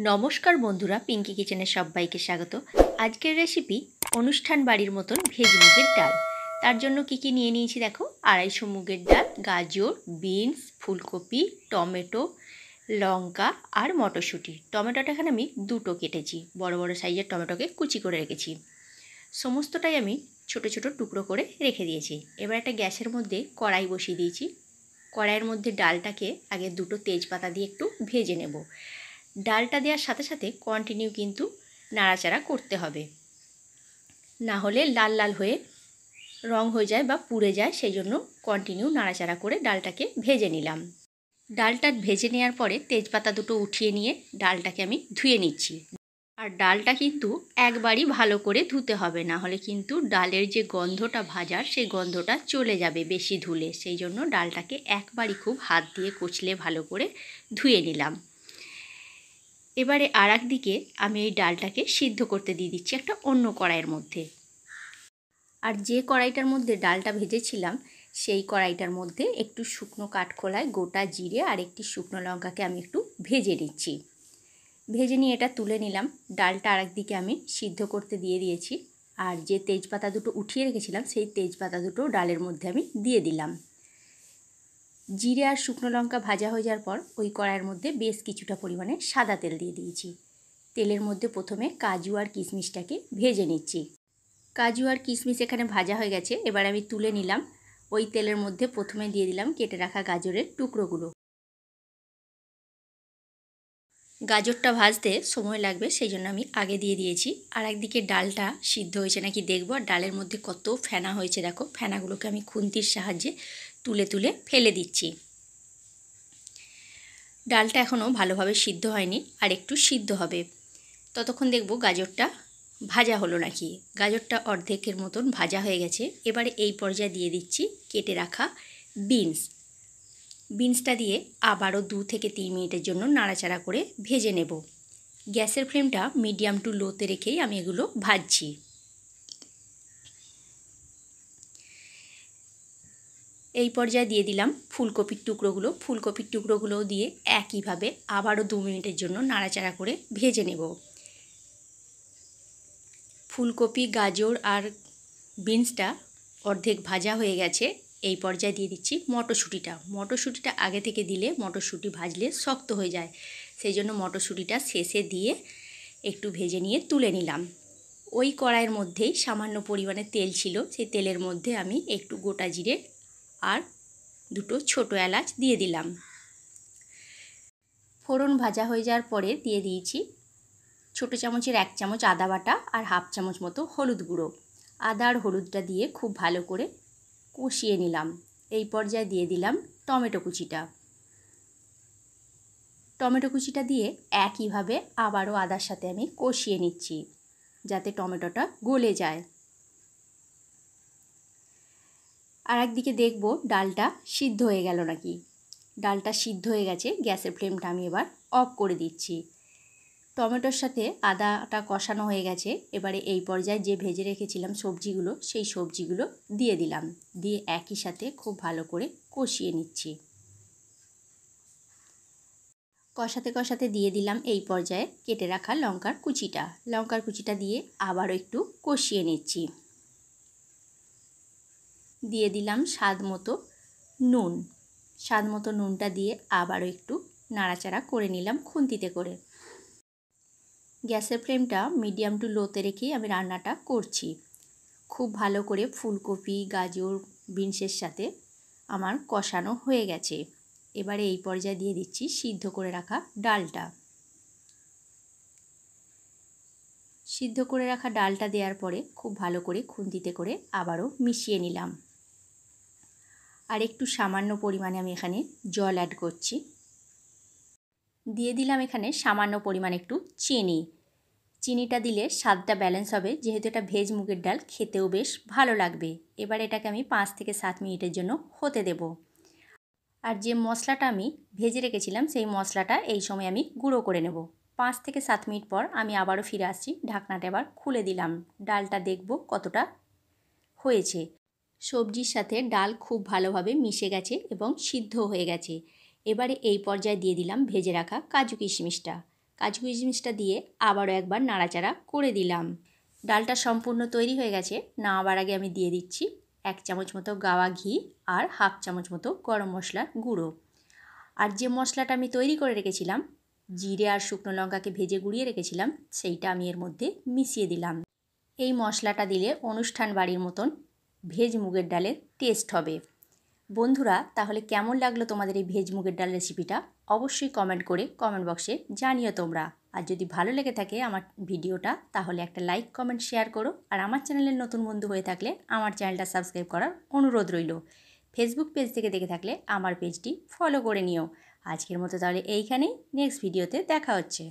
নমস্কার বন্ধুরা, পিঙ্কি কিচেনে সবাইকে স্বাগত। আজকের রেসিপি অনুষ্ঠান বাড়ির মতন ভেজ মুগের ডাল। তার জন্য কি নিয়ে নিয়েছি দেখো। 250 মুগের ডাল, গাজর, বিনস, ফুলকপি, টমেটো, লঙ্কা আর মটরশুঁটি। টমেটোটা এখানে আমি দুটো কেটেছি, বড় বড় সাইজের টমেটোকে কুচি করে রেখেছি। সমস্তটাই আমি ছোট ছোট টুকরো করে রেখে দিয়েছি। এবার একটা গ্যাসের মধ্যে কড়াই বসিয়ে দিয়েছি। কড়াইয়ের মধ্যে ডালটাকে আগে দুটো তেজপাতা দিয়ে একটু ভেজে নেব। ডালটা দেওয়ার সাথে সাথে কন্টিনিউ কিন্তু নাড়াচাড়া করতে হবে, না হলে লাল লাল হয়ে রং হয়ে যায় বা পুড়ে যায়। সেই জন্য কন্টিনিউ নাড়াচাড়া করে ডালটাকে ভেজে নিলাম। ডালটা ভেজে নেওয়ার পরে তেজপাতা দুটো উঠিয়ে নিয়ে ডালটাকে আমি ধুয়ে নিচ্ছি। আর ডালটা কিন্তু একবারই ভালো করে ধুতে হবে, না হলে কিন্তু ডালের যে গন্ধটা ভাজার, সেই গন্ধটা চলে যাবে বেশি ধুলে। সেই জন্য ডালটাকে একবারই খুব হাত দিয়ে কুচলে ভালো করে ধুয়ে নিলাম। এবারে আর একদিকে আমি এই ডালটাকে সিদ্ধ করতে দিয়ে দিচ্ছি একটা অন্য কড়াইয়ের মধ্যে। আর যে কড়াইটার মধ্যে ডালটা ভেজেছিলাম, সেই কড়াইটার মধ্যে একটু শুকনো কাঠখোলায় গোটা জিরে আর একটি শুকনো লঙ্কাকে আমি একটু ভেজে নিচ্ছি। ভেজে নিয়ে এটা তুলে নিলাম। ডালটা আর একদিকে আমি সিদ্ধ করতে দিয়ে দিয়েছি। আর যে তেজপাতা দুটো উঠিয়ে রেখেছিলাম, সেই তেজপাতা দুটো ডালের মধ্যে আমি দিয়ে দিলাম। জিরে আর শুকনো লঙ্কা ভাজা হয়ে যাওয়ার পর ওই কড়াইয়ের মধ্যে বেশ কিছুটা পরিমাণে সাদা তেল দিয়ে দিয়েছি। তেলের মধ্যে প্রথমে কাজু আর কিশমিশটাকে ভেজে নিচ্ছি। কাজু আর কিশমিশ এখানে ভাজা হয়ে গেছে। এবার আমি তুলে নিলাম। ওই তেলের মধ্যে প্রথমে দিয়ে দিলাম কেটে রাখা গাজরের টুকরোগুলো। গাজরটা ভাজতে সময় লাগবে, সেই জন্য আমি আগে দিয়ে দিয়েছি। আর একদিকে ডালটা সিদ্ধ হয়েছে নাকি দেখবো। আর ডালের মধ্যে কত ফেনা হয়েছে দেখো। ফেনাগুলোকে আমি খুন্তির সাহায্যে তুলে তুলে ফেলে দিচ্ছি। ডালটা এখনও ভালোভাবে সিদ্ধ হয়নি, আর একটু সিদ্ধ হবে। ততক্ষণ দেখব গাজরটা ভাজা হলো নাকি। গাজরটা অর্ধেকের মতন ভাজা হয়ে গেছে। এবারে এই পর্যায়ে দিয়ে দিচ্ছি কেটে রাখা বিনসটা দিয়ে আবারও 2 থেকে 3 মিনিটের জন্য নাড়াচাড়া করে ভেজে নেব। গ্যাসের ফ্লেমটা মিডিয়াম টু লোতে রেখেই আমি এগুলো ভাজছি। এই পর্যায়ে দিয়ে দিলাম ফুলকপির টুকরোগুলো। ফুলকপির টুকরোগুলোও দিয়ে একইভাবে আবারও 2 মিনিটের জন্য নাড়াচাড়া করে ভেজে নেব। ফুলকপি, গাজর আর বিনসটা অর্ধেক ভাজা হয়ে গেছে। এই পর্যায়ে দিয়ে দিচ্ছি মটরশুঁটিটা আগে থেকে দিলে মটরশুঁটি ভাজলে শক্ত হয়ে যায়। সেই জন্য মটরশুঁটিটা শেষে দিয়ে একটু ভেজে নিয়ে তুলে নিলাম। ওই কড়াইয়ের মধ্যেই সামান্য পরিমাণে তেল ছিল। সেই তেলের মধ্যে আমি একটু গোটা জিরে আর 2টো ছোটো এলাচ দিয়ে দিলাম। ফোড়ন ভাজা হয়ে যাওয়ার পরে দিয়ে দিয়েছি ছোটো চামচের 1 চামচ আদা বাটা আর 1/2 চামচ মতো হলুদ গুঁড়ো। আদা আর হলুদটা দিয়ে খুব ভালো করে কষিয়ে নিলাম। এই পর্যায়ে দিয়ে দিলাম টমেটো কুচিটা দিয়ে একইভাবে আবারও আদার সাথে আমি কষিয়ে নিচ্ছি, যাতে টমেটোটা গলে যায়। আর একদিকে দেখব ডালটা সিদ্ধ হয়ে গেল নাকি। ডালটা সিদ্ধ হয়ে গেছে। গ্যাসের ফ্লেমটা আমি এবার অফ করে দিচ্ছি। টমেটোর সাথে আদাটা কষানো হয়ে গেছে। এবারে এই পর্যায়ে যে ভেজে রেখেছিলাম সবজিগুলো, সেই সবজিগুলো দিয়ে দিলাম। দিয়ে একই সাথে খুব ভালো করে কষিয়ে নিচ্ছি। কষাতে কষাতে দিয়ে দিলাম এই পর্যায়ে কেটে রাখা লঙ্কার কুচিটা দিয়ে আবারও একটু কষিয়ে নিচ্ছি। দিয়ে দিলাম স্বাদ মতো নুনটা দিয়ে আবারও একটু নাড়াচাড়া করে নিলাম খুন্তিতে করে। গ্যাসের ফ্লেমটা মিডিয়াম টু লোতে রেখেই আমি রান্নাটা করছি। খুব ভালো করে ফুলকপি, গাজর, বিনসের সাথে আমার কষানো হয়ে গেছে। এবারে এই পর্যায়ে দিয়ে দিচ্ছি সিদ্ধ করে রাখা ডালটা। সিদ্ধ করে রাখা ডালটা দেওয়ার পরে খুব ভালো করে খুন্তিতে করে আবারও মিশিয়ে নিলাম। আর একটু সামান্য পরিমাণে আমি এখানে জল অ্যাড করছি। দিয়ে দিলাম এখানে সামান্য পরিমাণ একটু চিনিটা দিলে স্বাদটা ব্যালেন্স হবে, যেহেতু এটা ভেজ মুগের ডাল, খেতেও বেশ ভালো লাগবে। এবার এটাকে আমি 5 থেকে 7 মিনিটের জন্য হতে দেব। আর যে মশলাটা আমি ভেজে রেখেছিলাম, সেই মশলাটা এই সময় আমি গুঁড়ো করে নেব। 5 থেকে 7 মিনিট পর আমি আবারও ফিরে আসছি। ঢাকনাটা এবার খুলে দিলাম। ডালটা দেখব কতটা হয়েছে। সবজির সাথে ডাল খুব ভালোভাবে মিশে গেছে এবং সিদ্ধ হয়ে গেছে। এবারে এই পর্যায়ে দিয়ে দিলাম ভেজে রাখা কাজু কিশমিশটা। কাজু কিশমিশটা দিয়ে আবারও একবার নাড়াচাড়া করে দিলাম। ডালটা সম্পূর্ণ তৈরি হয়ে গেছে। নামাবার আগে আমি দিয়ে দিচ্ছি 1 চামচ মতো গাওয়া ঘি আর হাফ চামচ মতো গরম মশলার গুঁড়ো। আর যে মশলাটা আমি তৈরি করে রেখেছিলাম, জিরে আর শুকনো লঙ্কাকে ভেজে গুঁড়িয়ে রেখেছিলাম, সেইটা আমি এর মধ্যে মিশিয়ে দিলাম। এই মশলাটা দিলে অনুষ্ঠান বাড়ির মতন ভেজ মুগের ডালের টেস্ট হবে। বন্ধুরা, তাহলে কেমন লাগলো তোমাদের এই ভেজ মুগের ডাল রেসিপিটা? অবশ্যই কমেন্ট করে কমেন্ট বক্সে জানিও তোমরা। আর যদি ভালো লেগে থাকে আমার ভিডিওটা, তাহলে একটা লাইক কমেন্ট শেয়ার করো। আর আমার চ্যানেলের নতুন বন্ধু হয়ে থাকলে আমার চ্যানেলটা সাবস্ক্রাইব করার অনুরোধ রইল। ফেসবুক পেজ থেকে দেখে থাকলে আমার পেজটি ফলো করে নিও। আজকের মতো তাহলে এইখানেই, নেক্সট ভিডিওতে দেখা হচ্ছে।